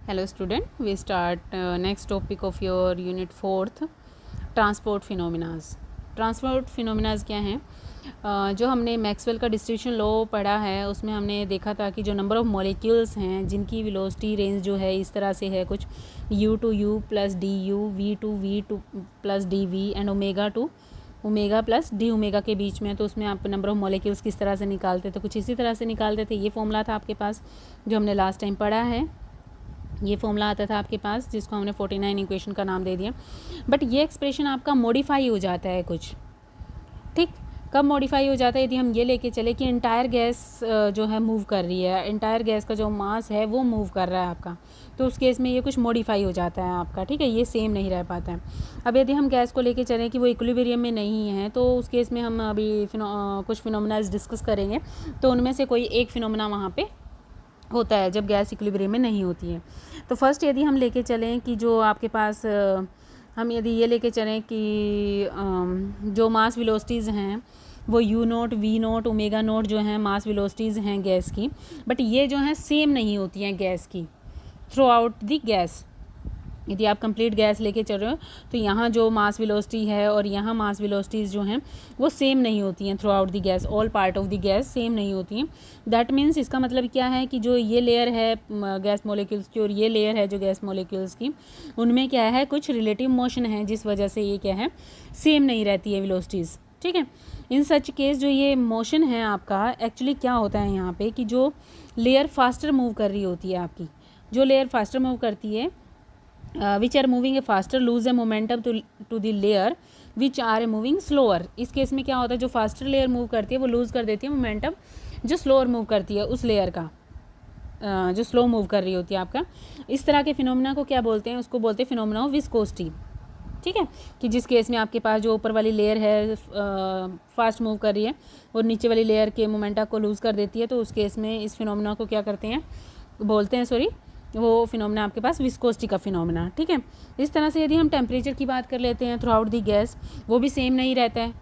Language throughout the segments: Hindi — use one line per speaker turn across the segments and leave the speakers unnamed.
Hello student, we start next topic of your unit 4th transport phenomenas. Transport phenomenas क्या हैं? जो हमने मैक्सवेल का डिस्ट्रीब्यूशन लॉ पढ़ा है उसमें हमने देखा था कि जो नंबर ऑफ़ मॉलिक्यूल्स हैं जिनकी वेलोसिटी रेंज जो है इस तरह से है कुछ u to u plus D U, v to v plus D V and omega to omega plus D omega के बीच में। तो उसमें आप नंबर ऑफ़ मॉलिक्यूल्स किस तरह से निकालते थे, कुछ इसी तरह से निकालते थे। ये फॉर्मूला था आपके पास जो हमने लास्ट टाइम पढ़ा है। ये फॉर्मूला आता था आपके पास जिसको हमने 49 इक्वेशन का नाम दे दिया। बट ये एक्सप्रेशन आपका मॉडिफाई हो जाता है कुछ, ठीक। कब मॉडिफाई हो जाता है? यदि हम ये लेके चले कि इंटायर गैस जो है मूव कर रही है, इंटायर गैस का जो मास है वो मूव कर रहा है आपका, तो उस केस में ये कुछ मॉडिफाई हो जाता है आपका, ठीक है। ये सेम नहीं रह पाता है। अब यदि हम गैस को लेके चलें कि वो इक्विलिब्रियम में नहीं है, तो उस केस में हम अभी कुछ फिनोमेनाज डिस्कस करेंगे। तो उनमें से कोई एक फिनोमेना वहाँ पर होता है जब गैस इक्विलिब्रियम में नहीं होती है। तो फर्स्ट यदि हम लेके चलें कि जो आपके पास हम यदि ये लेके चलें कि जो मास वेलोसिटीज़ हैं वो u note, v note, omega naught जो हैं मास वेलोसिटीज़ हैं गैस की, बट ये जो हैं सेम नहीं होती हैं गैस की थ्रू आउट दी गैस। यदि आप कंप्लीट गैस लेके चल रहे हो तो यहाँ जो मास वेलोसिटी है और यहाँ मास वेलोसिटीज़ जो हैं वो सेम नहीं होती हैं through out the gas. All part of the gas same नहीं होती हैं। दैट मीन्स इसका मतलब क्या है कि जो ये लेयर है गैस मॉलिक्यूल्स की और ये लेयर है जो गैस मॉलिक्यूल्स की, उनमें क्या है कुछ रिलेटिव मोशन है जिस वजह से ये क्या है सेम नहीं रहती है वेलोसिटीज़, ठीक है। इन सच केस जो ये मोशन है आपका एक्चुअली क्या होता है यहाँ पे कि जो लेयर फास्टर मूव कर रही होती है आपकी, जो लेयर फास्टर मूव करती है which are moving faster lose a momentum to the layer which are moving slower। इस केस में क्या होता है जो फास्टर लेयर मूव करती है वो लूज़ कर देती है मोमेंटम जो स्लोअर मूव करती है उस लेयर का, जो स्लो मूव कर रही होती है आपका। इस तरह के फिनोमेना को क्या बोलते हैं? उसको बोलते हैं फिनोमेना ऑफ विस्कोसिटी, ठीक है। कि जिस केस में आपके पास जो ऊपर वाली लेयर है फास्ट मूव कर रही है और नीचे वाली लेयर के मोमेंटा को लूज़ कर देती है, तो उस केस में इस फिनोमेना को क्या करते हैं बोलते हैं, सॉरी, वो फिनोमेना आपके पास विस्कोसिटी का फिनोमेना, ठीक है। इस तरह से यदि हम टेम्परेचर की बात कर लेते हैं थ्रू आउट दी गैस, वो भी सेम नहीं रहता है,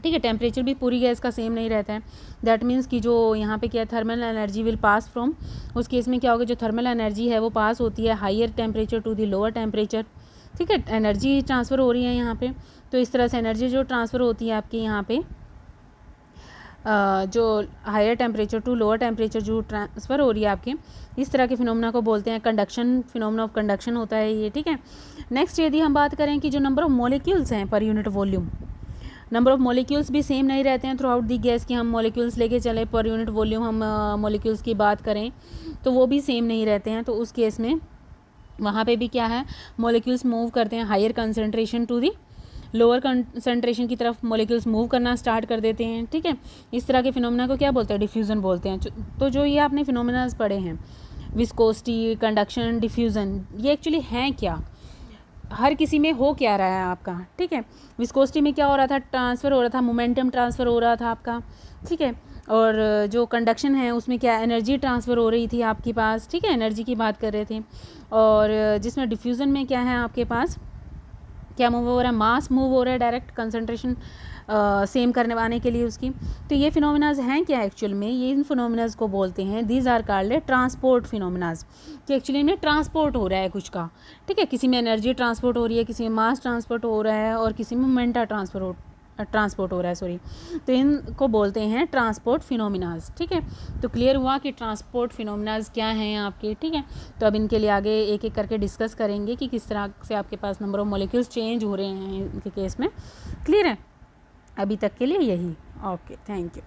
ठीक है। टेम्परेचर भी पूरी गैस का सेम नहीं रहता है। दैट मीन्स कि जो यहाँ पे क्या है thermal energy will pass from, उस केस में क्या होगा जो थर्मल एनर्जी है वो पास होती है higher temperature to the lower temperature, ठीक है। एनर्जी ट्रांसफ़र हो रही है यहाँ पे। तो इस तरह से एनर्जी जो ट्रांसफ़र होती है आपके यहाँ पे जो higher temperature to lower temperature जो ट्रांसफ़र हो रही है आपके, इस तरह के फिनोमेना को बोलते हैं कंडक्शन, फिनोमेना ऑफ कंडक्शन होता है ये, ठीक है। नेक्स्ट यदि हम बात करें कि जो नंबर ऑफ़ मॉलिक्यूल्स हैं per unit volume, number of molecules भी सेम नहीं रहते हैं थ्रू आउट दी गैस की। हम मॉलिक्यूल्स लेके चले पर यूनिट वॉल्यूम हम मॉलिक्यूल्स की बात करें तो वो भी सेम नहीं रहते हैं। तो उस केस में वहाँ पे भी क्या है मॉलिक्यूल्स मूव करते हैं higher concentration to the lower concentration की तरफ मॉलिक्यूल्स मूव करना स्टार्ट कर देते हैं, ठीक है। इस तरह के फिनोमेना को क्या बोलते हैं? डिफ्यूज़न बोलते हैं। तो जो ये आपने फिनोमेनाज पढ़े हैं विस्कोसिटी, कंडक्शन, डिफ्यूज़न, ये एक्चुअली हैं क्या, हर किसी में हो क्या रहा है आपका, ठीक है। विस्कोसिटी में क्या हो रहा था? ट्रांसफ़र हो रहा था, मोमेंटम ट्रांसफ़र हो रहा था आपका, ठीक है। और जो कंडक्शन है उसमें क्या एनर्जी ट्रांसफ़र हो रही थी आपके पास, ठीक है, एनर्जी की बात कर रहे थे। और जिसमें डिफ्यूज़न में क्या है आपके पास क्या मूव हो रहा है? मास मूव हो रहा है डायरेक्ट कंसंट्रेशन सेम करने के लिए उसकी। तो ये फिनोमेनाज हैं क्या एक्चुअल में? ये इन फिनोमेनाज को बोलते हैं दीज आर कॉल्ड ट्रांसपोर्ट फिनोमेनाज, कि एक्चुअली इनमें ट्रांसपोर्ट हो रहा है कुछ का, ठीक है। किसी में एनर्जी ट्रांसपोर्ट हो रही है, किसी में मास ट्रांसपोर्ट हो रहा है और किसी में मोमेंटा ट्रांसपोर्ट हो रहा है, सॉरी। तो इनको बोलते हैं ट्रांसपोर्ट फिनोमिनाज, ठीक है। तो क्लियर हुआ कि ट्रांसपोर्ट फिनोमिनाज क्या हैं आपके, ठीक है। तो अब इनके लिए आगे एक एक करके डिस्कस करेंगे कि किस तरह से आपके पास नंबर ऑफ मॉलिक्यूल्स चेंज हो रहे हैं इनके केस में। क्लियर है? अभी तक के लिए यही। Okay, thank you.